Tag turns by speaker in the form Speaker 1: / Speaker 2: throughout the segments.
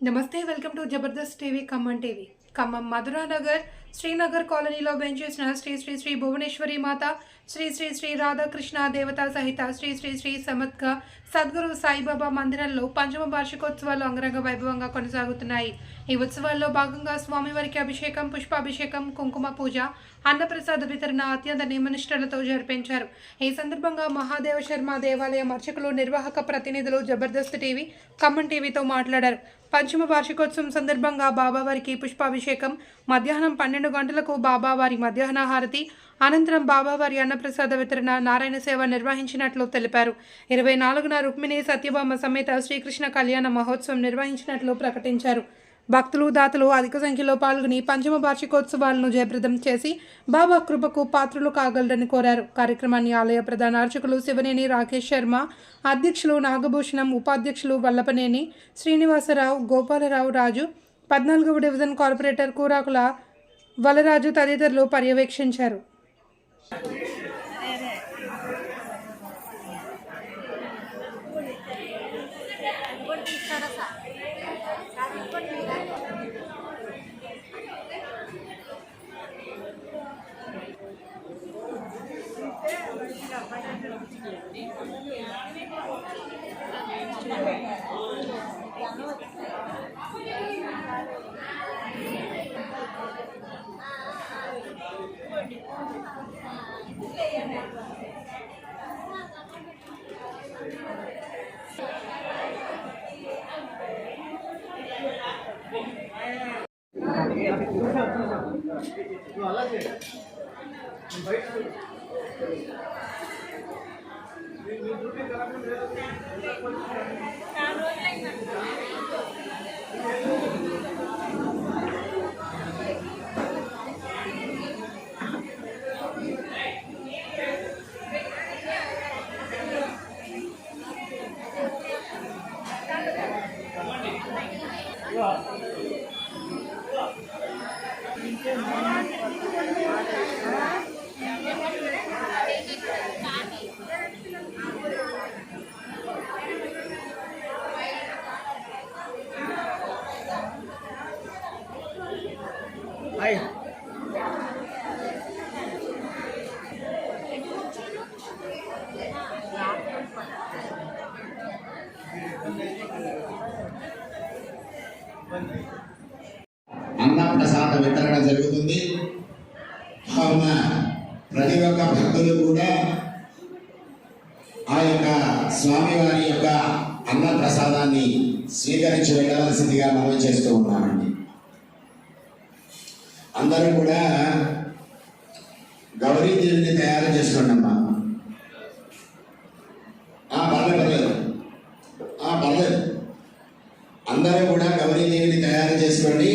Speaker 1: నమస్తే welcome to Jabardasth TV Khammam TV. Khammam Madhuranagar Srinagar కాలనీలో వెంచేసిన శ్రీ శ్రీ శ్రీ భువనేశ్వరి మాత శ్రీ శ్రీ శ్రీ రాధాకృష్ణ దేవతా సహిత శ్రీ శ్రీ శ్రీ సమత్క సద్గురు సాయిబాబా మందిరంలో పంచమ వార్షికోత్సవాలు అంగరంగ వైభవంగా కొనసాగుతున్నాయి. ఈ ఉత్సవాల్లో భాగంగా స్వామివారికి అభిషేకం, పుష్పాభిషేకం, కుంకుమ పూజ, అన్నప్రసాద వితరణ అత్యంత నియమనిష్టలతో జరిపించారు. ఈ సందర్భంగా మహాదేవ శర్మ దేవాలయం అర్చకులు, నిర్వాహక ప్రతినిధులు జబర్దస్త్ టీవీ ఖమ్మం టీవీతో మాట్లాడారు. పంచమ వార్షికోత్సవం సందర్భంగా బాబావారికి పుష్పాభిషేకం, మధ్యాహ్నం 12 గంటలకు బాబావారి మధ్యాహ్న హారతి, అనంతరం బాబావారి అన్నప్రసాద వితరణ, నారాయణ సేవ నిర్వహించినట్లు తెలిపారు. 24న రుక్మిణి సత్యభామ సమేత శ్రీకృష్ణ కళ్యాణ మహోత్సవం నిర్వహించినట్లు ప్రకటించారు. భక్తులు, దాతలు అధిక సంఖ్యలో పాల్గొని పంచమ వార్షికోత్సవాలను జయప్రదం చేసి బాబా కృపకు పాత్రులు కాగలరని కోరారు. కార్యక్రమాన్ని ఆలయ ప్రధాన అర్చకులు శివనేని రాకేష్ శర్మ, అధ్యక్షులు నాగభూషణం, ఉపాధ్యక్షులు వల్లపనేని శ్రీనివాసరావు, గోపాలరావు రాజు, 14వ డివిజన్ కార్పొరేటర్ కూరాకుల వలరాజు తదితరులు పర్యవేక్షించారు.
Speaker 2: అన్నప్రసాద వితరణ జరుగుతుంది. కావున ప్రతి ఒక్క భక్తులు కూడా ఆ యొక్క స్వామివారి యొక్క అన్నప్రసాదాన్ని స్వీకరించి వెళ్ళవలసిందిగా మనం చేస్తూ ఉన్నామండి. అందరూ కూడా గౌరీదేవిని తయారు చేసుకోండమ్మా. పర్లేదు అందరూ కూడా గౌరీదేవిని తయారు చేసుకోండి.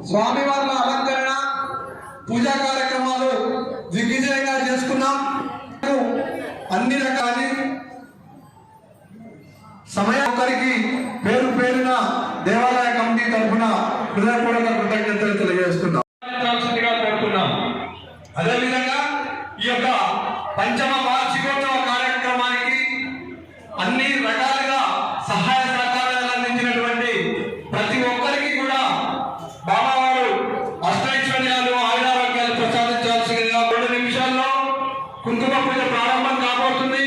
Speaker 3: స్వామివార్ల అలంకరణ, పూజా కార్యక్రమాలు దిగ్విజయంగా చేసుకున్నాం. అన్ని రకాల సమయం ఒక్కరికి పేరు పేరున దేవాలయ కమిటీ తరఫున హృదయపూర్వక కృతజ్ఞతలు తెలియజేస్తున్నాం. అదేవిధంగా ఈ యొక్క పంచమ వార్షికోత్సవ కార్యక్రమానికి అన్ని రకాలుగా సహాయ సహకారాలు అందించినటువంటి ప్రతి ఒక్కరికి కూడా బాబావారు అష్టైశ్వర్యాలు, ఆయురారోగ్యాలు ప్రసాదించాల్సిందిగా 2 నిమిషాల్లో కుంకుమ పూజ ప్రారంభం కాబోతుంది.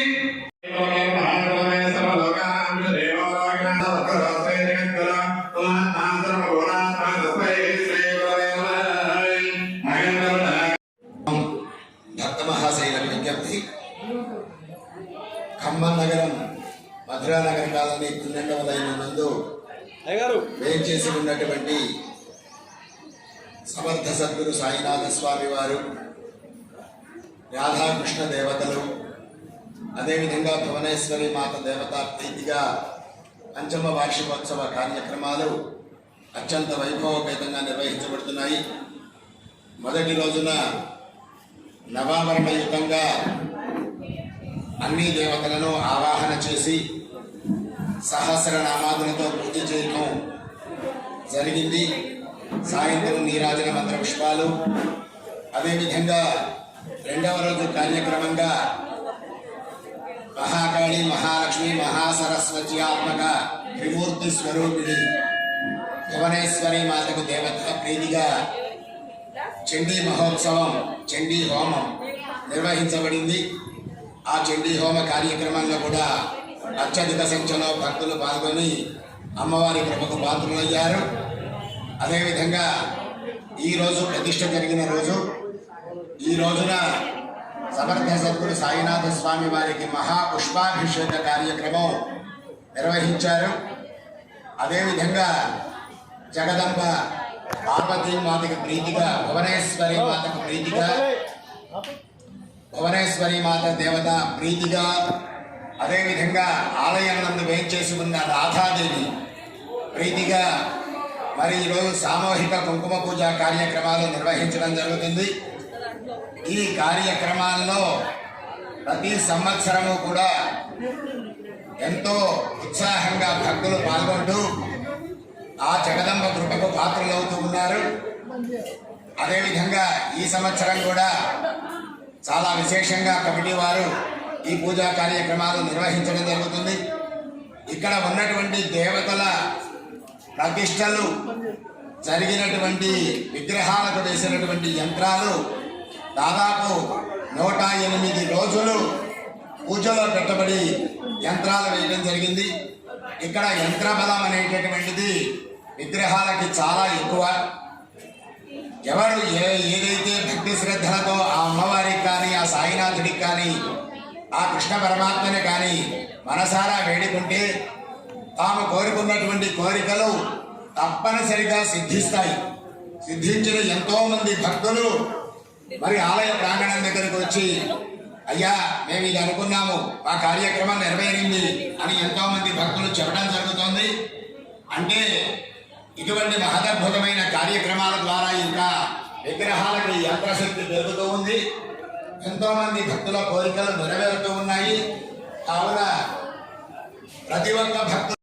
Speaker 2: భక్త మహాశైల విజ్ఞప్తి. ఖమ్మం నగరం మధురానగర్ కాలనీ 12వ లైన్ నందు వేయించేసి ఉన్నటువంటి సమర్థ సద్గురు సాయినాథ స్వామి వారు, రాధాకృష్ణ దేవతలు, అదేవిధంగా భువనేశ్వరి మాత దేవతా ప్రీతిగా పంచమ వార్షికోత్సవ కార్యక్రమాలు అత్యంత వైభవపేతంగా నిర్వహించబడుతున్నాయి. మొదటి రోజున నవావరణయుతంగా అన్ని దేవతలను ఆవాహన చేసి సహస్రనామాదులతో పూజ చేయటం జరిగింది. సాయంత్రం నీరాజన మంత్ర పుష్పాలు, అదేవిధంగా రెండవ రోజు కార్యక్రమంగా మహాకాళి, మహాలక్ష్మి, మహాసరస్వతి ఆత్మక త్రిమూర్తి స్వరూపిణి భువనేశ్వరి మాతకు దేవత ప్రీతిగా చండీ మహోత్సవం, చండీ హోమం నిర్వహించబడింది. ఆ చండీ హోమ కార్యక్రమంలో కూడా అత్యధిక సంఖ్యలో భక్తులు పాల్గొని అమ్మవారి కృపకు పాత్రులయ్యారు. అదేవిధంగా ఈరోజు ప్రతిష్ఠ జరిగిన రోజు, ఈ రోజున సమర్థ సద్గురు సాయినాథ స్వామి వారికి మహాపుష్పాభిషేక కార్యక్రమం నిర్వహించారు. అదేవిధంగా జగదంబ పార్వతీ మాతకి ప్రీతిగా, భువనేశ్వరి మాతకు ప్రీతిగా, భువనేశ్వరి మాత దేవత ప్రీతిగా, అదేవిధంగా ఆలయం నందు వేంచేసి ఉన్న రాధాదేవి ప్రీతిగా మరి ఈరోజు సామూహిక కుంకుమ పూజ కార్యక్రమాలు నిర్వహించడం జరుగుతుంది. ఈ కార్యక్రమాల్లో ప్రతి సంవత్సరము కూడా ఎంతో ఉత్సాహంగా భక్తులు పాల్గొంటూ ఆ జగదంబ కృపకు పాత్రలవుతూ ఉన్నారు. అదేవిధంగా ఈ సంవత్సరం కూడా చాలా విశేషంగా కమిటీ వారు ఈ పూజా కార్యక్రమాలు నిర్వహించడం జరుగుతుంది. ఇక్కడ ఉన్నటువంటి దేవతల ప్రతిష్టలు జరిగినటువంటి విగ్రహాలకు వేసినటువంటి యంత్రాలు దాదాపు 108 రోజులు పూజలో పెట్టబడి యంత్రాలు వేయడం జరిగింది. ఇక్కడ యంత్ర బలం అనేటటువంటిది విగ్రహాలకి చాలా ఎక్కువ. ఎవరు ఏదైతే భక్తి శ్రద్ధలతో ఆ అమ్మవారికి కానీ, ఆ సాయినాథుడికి కానీ, ఆ కృష్ణ పరమాత్మని కానీ మనసారా వేడుకుంటే తాము కోరుకున్నటువంటి కోరికలు తప్పనిసరిగా సిద్ధిస్తాయి. సిద్ధించిన ఎంతో మంది భక్తులు మరి ఆలయ ప్రాంగణం దగ్గరకు వచ్చి, అయ్యా మేము ఇది అనుకున్నాము, ఆ కార్యక్రమం నెరవేరింది అని ఎంతో మంది భక్తులు చెప్పడం జరుగుతోంది. అంటే ఇటువంటి మహదద్భుతమైన కార్యక్రమాల ద్వారా ఇంకా విగ్రహాలకి యంత్రశక్తి పెరుగుతూ ఉంది. ఎంతో మంది భక్తుల కోరికలు నెరవేరుతూ ఉన్నాయి. కావున ప్రతి ఒక్క భక్తులు